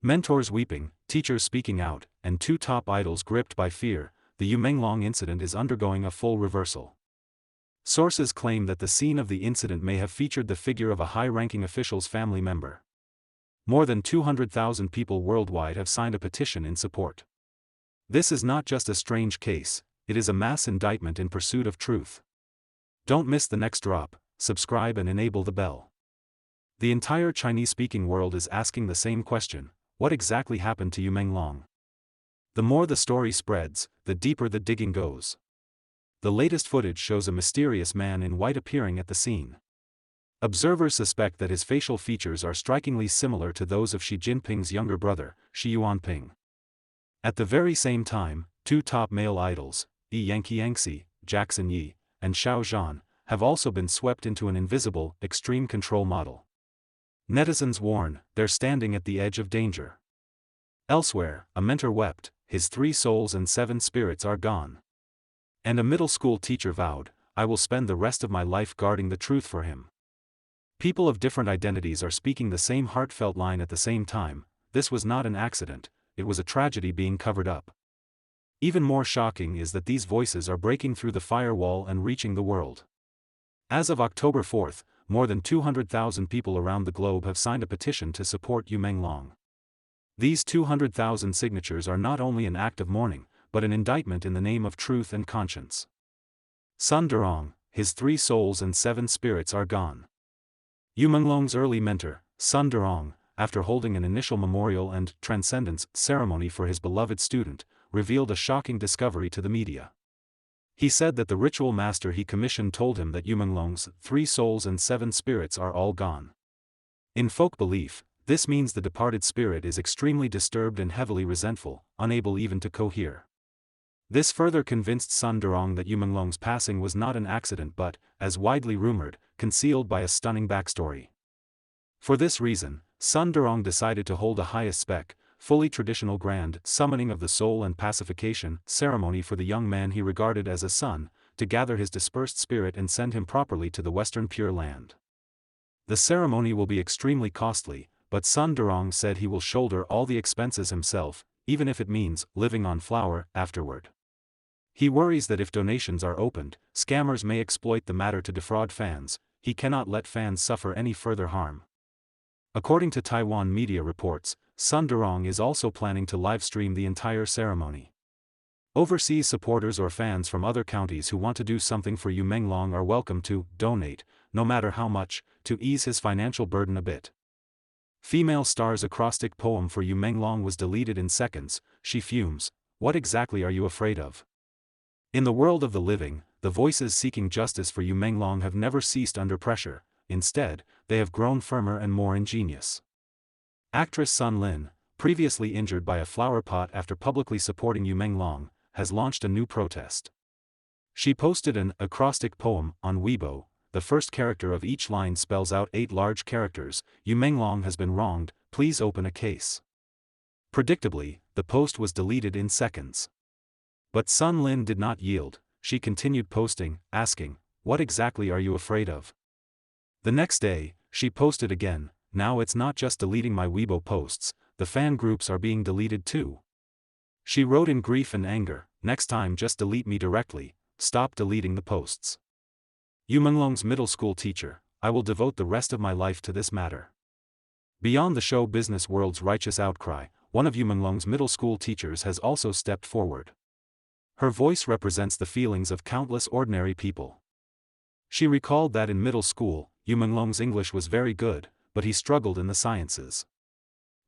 Mentors weeping, teachers speaking out, and two top idols gripped by fear, the Yu Menglong incident is undergoing a full reversal. Sources claim that the scene of the incident may have featured the figure of a high-ranking official's family member. More than 200,000 people worldwide have signed a petition in support. This is not just a strange case, it is a mass indictment in pursuit of truth. Don't miss the next drop, subscribe and enable the bell. The entire Chinese-speaking world is asking the same question: what exactly happened to Yu Menglong? The more the story spreads, the deeper the digging goes. The latest footage shows a mysterious man in white appearing at the scene. Observers suspect that his facial features are strikingly similar to those of Xi Jinping's younger brother, Yuanping. At the very same time, two top male idols, Yangxi, Jackson Yi, and Xiao Zhan, have also been swept into an invisible, extreme control model. Netizens warn, they're standing at the edge of danger. Elsewhere, a mentor wept, his 3 souls and 7 spirits are gone. And a middle school teacher vowed, I will spend the rest of my life guarding the truth for him. People of different identities are speaking the same heartfelt line at the same time: this was not an accident, it was a tragedy being covered up. Even more shocking is that these voices are breaking through the firewall and reaching the world. As of October 4, more than 200,000 people around the globe have signed a petition to support Yu Menglong. These 200,000 signatures are not only an act of mourning, but an indictment in the name of truth and conscience. Sun Durong, his 3 souls and 7 spirits are gone. Yu Menglong's early mentor, Sun Durong, after holding an initial memorial and transcendence ceremony for his beloved student, revealed a shocking discovery to the media. He said that the ritual master he commissioned told him that Yu Menglong's 3 souls and 7 spirits are all gone. In folk belief, this means the departed spirit is extremely disturbed and heavily resentful, unable even to cohere. This further convinced Sun Durong that Yu Menglong's passing was not an accident but, as widely rumored, concealed by a stunning backstory. For this reason, Sun Durong decided to hold a high-spec, fully traditional grand summoning of the soul and pacification ceremony for the young man he regarded as a son, to gather his dispersed spirit and send him properly to the Western Pure Land. The ceremony will be extremely costly, but Sun Durong said he will shoulder all the expenses himself, even if it means living on flour afterward. He worries that if donations are opened, scammers may exploit the matter to defraud fans. He cannot let fans suffer any further harm. According to Taiwan media reports, Sun Durong is also planning to live-stream the entire ceremony. Overseas supporters or fans from other counties who want to do something for Yu Menglong are welcome to donate, no matter how much, to ease his financial burden a bit. Female star's acrostic poem for Yu Menglong was deleted in seconds. She fumes, "What exactly are you afraid of?" In the world of the living, the voices seeking justice for Yu Menglong have never ceased under pressure. Instead, they have grown firmer and more ingenious. Actress Sun Lin, previously injured by a flower pot after publicly supporting Yu Menglong, has launched a new protest. She posted an acrostic poem on Weibo. The first character of each line spells out 8 large characters: Yu Menglong has been wronged, please open a case. Predictably, the post was deleted in seconds. But Sun Lin did not yield. She continued posting, asking, "What exactly are you afraid of?" The next day, she posted again, "Now it's not just deleting my Weibo posts, the fan groups are being deleted too." She wrote in grief and anger, "Next time just delete me directly, stop deleting the posts." Yu Menglong's middle school teacher, "I will devote the rest of my life to this matter." Beyond the show business world's righteous outcry, one of Yu Menglong's middle school teachers has also stepped forward. Her voice represents the feelings of countless ordinary people. She recalled that in middle school, Yu Menglong's English was very good, but he struggled in the sciences.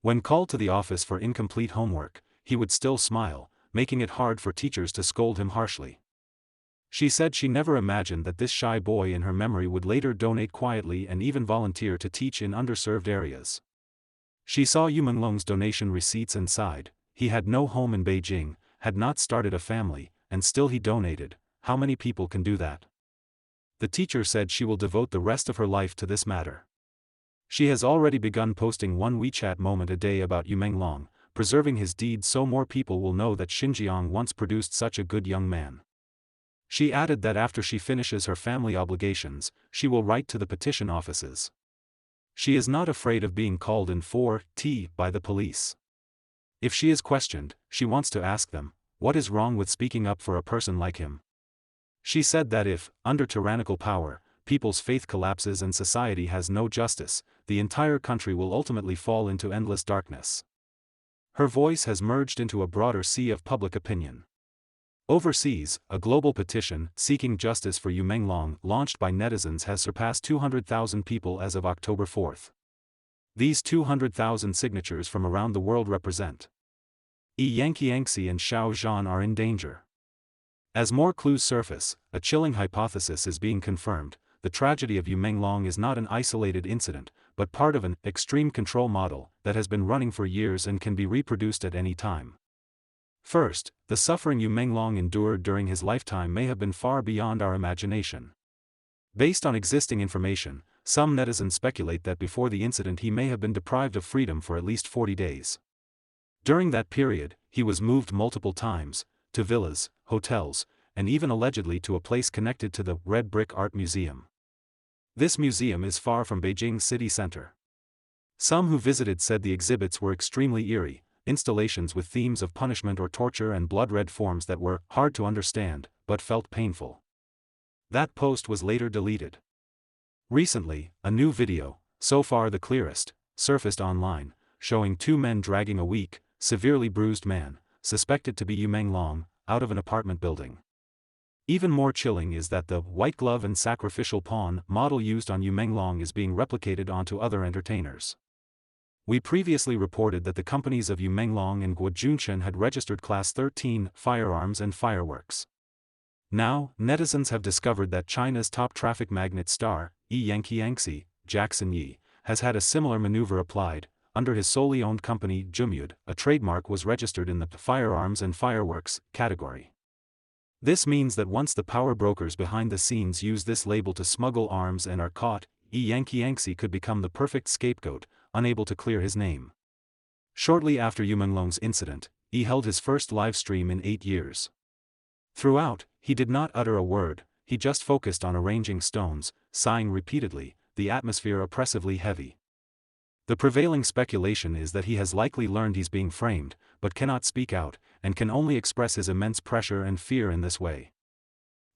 When called to the office for incomplete homework, he would still smile, making it hard for teachers to scold him harshly. She said she never imagined that this shy boy in her memory would later donate quietly and even volunteer to teach in underserved areas. She saw Yu Menglong's donation receipts and sighed. He had no home in Beijing, had not started a family, and still he donated. How many people can do that? The teacher said she will devote the rest of her life to this matter. She has already begun posting one WeChat moment a day about Yu Menglong, preserving his deed so more people will know that Xinjiang once produced such a good young man. She added that after she finishes her family obligations, she will write to the petition offices. She is not afraid of being called in for tea by the police. If she is questioned, she wants to ask them, what is wrong with speaking up for a person like him? She said that if, under tyrannical power, people's faith collapses and society has no justice, the entire country will ultimately fall into endless darkness. Her voice has merged into a broader sea of public opinion. Overseas, a global petition seeking justice for Yu Menglong launched by netizens has surpassed 200,000 people as of October 4. These 200,000 signatures from around the world represent Yanqiangxi and Shaozhan are in danger. As more clues surface, a chilling hypothesis is being confirmed: the tragedy of Yu Menglong is not an isolated incident, but part of an extreme control model that has been running for years and can be reproduced at any time. First, the suffering Yu Menglong endured during his lifetime may have been far beyond our imagination. Based on existing information, some netizens speculate that before the incident he may have been deprived of freedom for at least 40 days. During that period, he was moved multiple times, to villas, hotels, and even allegedly to a place connected to the Red Brick Art Museum. This museum is far from Beijing's city center. Some who visited said the exhibits were extremely eerie, installations with themes of punishment or torture and blood-red forms that were hard to understand, but felt painful. That post was later deleted. Recently, a new video, so far the clearest, surfaced online, showing two men dragging a weak, severely bruised man, suspected to be Yu Menglong, out of an apartment building. Even more chilling is that the white glove and sacrificial pawn model used on Yu Menglong is being replicated onto other entertainers. We previously reported that the companies of Yu Menglong and Guo Junchen had registered Class 13 firearms and fireworks. Now, netizens have discovered that China's top traffic magnet star, Yanqiangxi, Jackson Yi, has had a similar maneuver applied. Under his solely owned company Jumyud, a trademark was registered in the firearms and fireworks category. This means that once the power brokers behind the scenes use this label to smuggle arms and are caught, Yanqiangxi could become the perfect scapegoat, unable to clear his name. Shortly after Yu Menglong's incident, he held his first live stream in 8 years. Throughout, he did not utter a word, he just focused on arranging stones, sighing repeatedly, the atmosphere oppressively heavy. The prevailing speculation is that he has likely learned he's being framed, but cannot speak out, and can only express his immense pressure and fear in this way.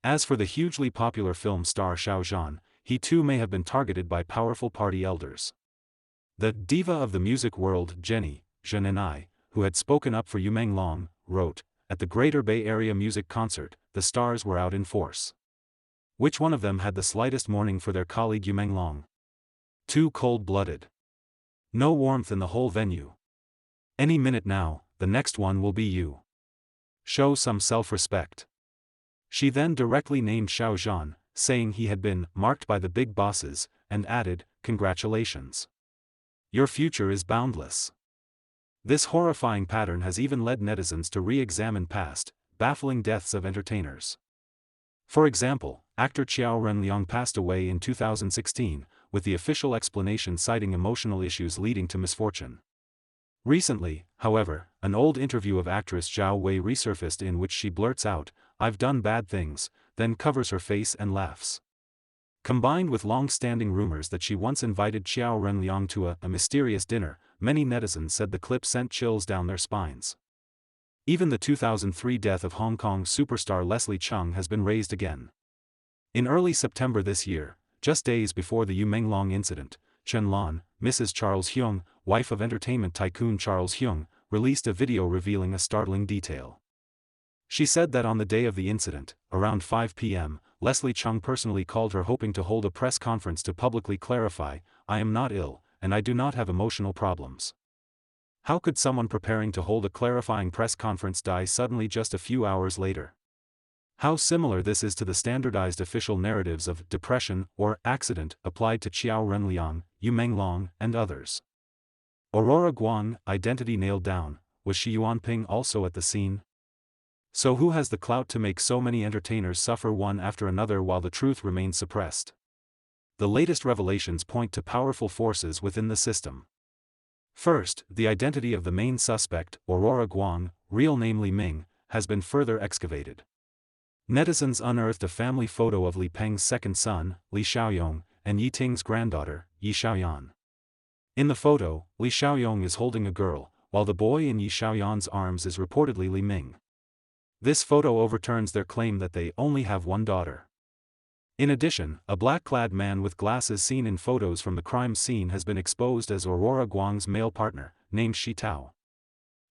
As for the hugely popular film star Shaozhan, he too may have been targeted by powerful party elders. The diva of the music world Jenny, Zhen and I, who had spoken up for Yu Menglong, wrote, "At the Greater Bay Area music concert, the stars were out in force. Which one of them had the slightest mourning for their colleague Yu Menglong? Too cold-blooded. No warmth in the whole venue. Any minute now, the next one will be you. Show some self-respect." She then directly named Shaozhan, saying he had been marked by the big bosses, and added, "Congratulations. Your future is boundless." This horrifying pattern has even led netizens to re-examine past, baffling deaths of entertainers. For example, actor Qiao Renliang passed away in 2016, with the official explanation citing emotional issues leading to misfortune. Recently, however, an old interview of actress Zhao Wei resurfaced in which she blurts out, "I've done bad things," then covers her face and laughs. Combined with long-standing rumors that she once invited Qiao Renliang to a mysterious dinner, many netizens said the clip sent chills down their spines. Even the 2003 death of Hong Kong superstar Leslie Cheung has been raised again. In early September this year, just days before the Yu Menglong incident, Chen Lan, Mrs. Charles Hyung, wife of entertainment tycoon Charles Hyung, released a video revealing a startling detail. She said that on the day of the incident, around 5 p.m., Leslie Cheung personally called her hoping to hold a press conference to publicly clarify, "I am not ill, and I do not have emotional problems." How could someone preparing to hold a clarifying press conference die suddenly just a few hours later? How similar this is to the standardized official narratives of depression or accident applied to Qiao Renliang, Yu Menglong, and others. Aurora Guang, identity nailed down, was she Yuanping also at the scene? So who has the clout to make so many entertainers suffer one after another while the truth remains suppressed? The latest revelations point to powerful forces within the system. First, the identity of the main suspect, Aurora Guang, real name Li Ming, has been further excavated. Netizens unearthed a family photo of Li Peng's second son, Li Xiaoyong, and Yi Ting's granddaughter, Yi Xiaoyan. In the photo, Li Xiaoyong is holding a girl, while the boy in Yi Xiaoyan's arms is reportedly Li Ming. This photo overturns their claim that they only have one daughter. In addition, a black-clad man with glasses seen in photos from the crime scene has been exposed as Aurora Guang's male partner, named Shi Tao.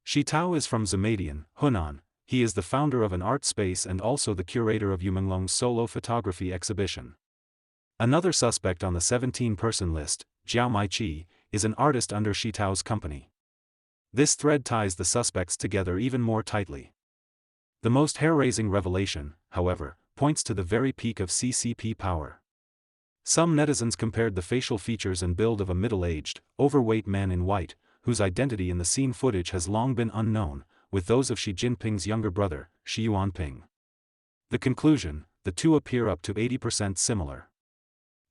Shi Tao is from Zumadian, Hunan. He is the founder of an art space and also the curator of Yu Menglong's solo photography exhibition. Another suspect on the 17-person list, Jiao Maiqi, is an artist under Shi Tao's company. This thread ties the suspects together even more tightly. The most hair-raising revelation, however, points to the very peak of CCP power. Some netizens compared the facial features and build of a middle-aged, overweight man in white, whose identity in the scene footage has long been unknown, with those of Xi Jinping's younger brother, Xi Yuanping. The conclusion: the two appear up to 80% similar.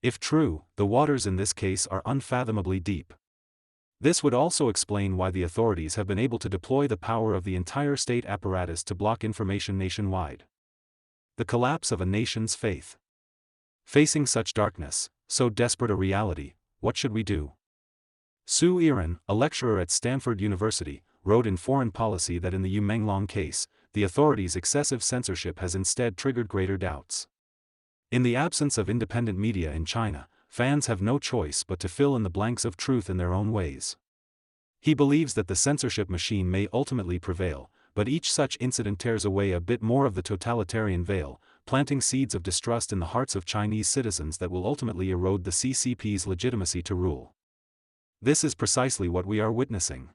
If true, the waters in this case are unfathomably deep. This would also explain why the authorities have been able to deploy the power of the entire state apparatus to block information nationwide. The collapse of a nation's faith. Facing such darkness, so desperate a reality, what should we do? Su Iran, a lecturer at Stanford University, wrote in Foreign Policy that in the Yu Menglong case, the authorities' excessive censorship has instead triggered greater doubts. In the absence of independent media in China, fans have no choice but to fill in the blanks of truth in their own ways. He believes that the censorship machine may ultimately prevail, but each such incident tears away a bit more of the totalitarian veil, planting seeds of distrust in the hearts of Chinese citizens that will ultimately erode the CCP's legitimacy to rule. This is precisely what we are witnessing.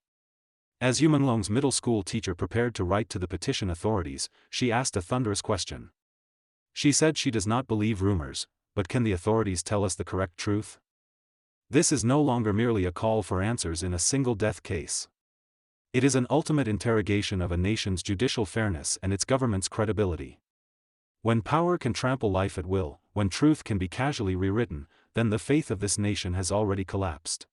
As Yu Menglong's middle school teacher prepared to write to the petition authorities, she asked a thunderous question. She said she does not believe rumors, but can the authorities tell us the correct truth? This is no longer merely a call for answers in a single death case. It is an ultimate interrogation of a nation's judicial fairness and its government's credibility. When power can trample life at will, when truth can be casually rewritten, then the faith of this nation has already collapsed.